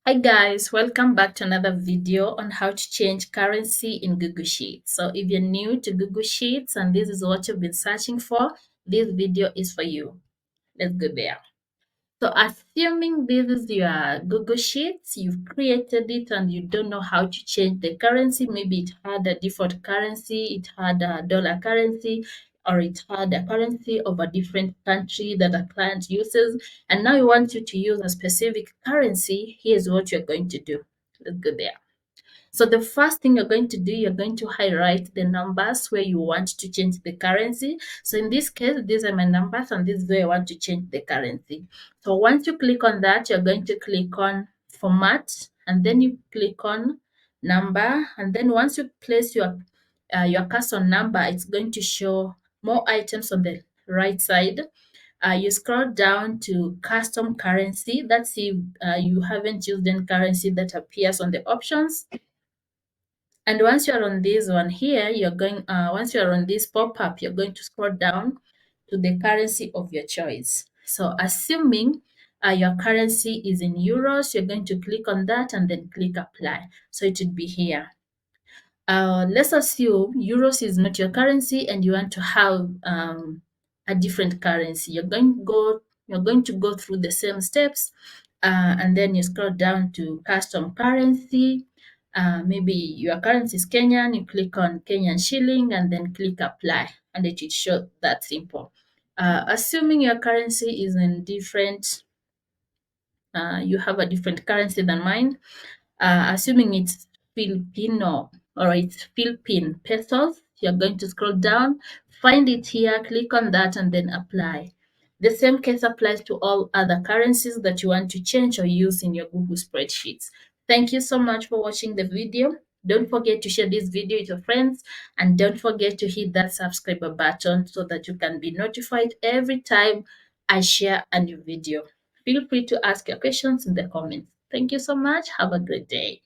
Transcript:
Hi guys, welcome back to another video on how to change currency in Google Sheets. So if you're new to Google Sheets and this is what you've been searching for, this video is for you. Let's go there. So assuming this is your Google Sheets, you've created it and you don't know how to change the currency, maybe it had a default currency, it had a dollar currency, or it had a currency of a different country that a client uses, and now you want you to use a specific currency, here's what you're going to do. Let's go there. So the first thing you're going to do, you're going to highlight the numbers where you want to change the currency. So in this case, these are my numbers and this is where I want to change the currency. So once you click on that, you're going to click on format and then you click on number. And then once you place your cursor number, it's going to show more items on the right side. You scroll down to custom currency. That's if you haven't used any currency that appears on the options. And once you're on this one here, once you're on this pop-up, you're going to scroll down to the currency of your choice. So assuming your currency is in euros, you're going to click on that and then click apply. So it would be here. Let's assume euros is not your currency and you want to have a different currency. You're going to go through the same steps, and then you scroll down to custom currency. Maybe your currency is Kenyan, you click on Kenyan shilling and then click apply, and it will show that simple. Assuming your currency is in different, you have a different currency than mine, assuming it's Filipino or it's Philippine pesos, you're going to scroll down, find it here, click on that, and then apply. The same case applies to all other currencies that you want to change or use in your Google spreadsheets. Thank you so much for watching the video. Don't forget to share this video with your friends and don't forget to hit that subscribe button so that you can be notified every time I share a new video. Feel free to ask your questions in the comments. Thank you so much. Have a great day.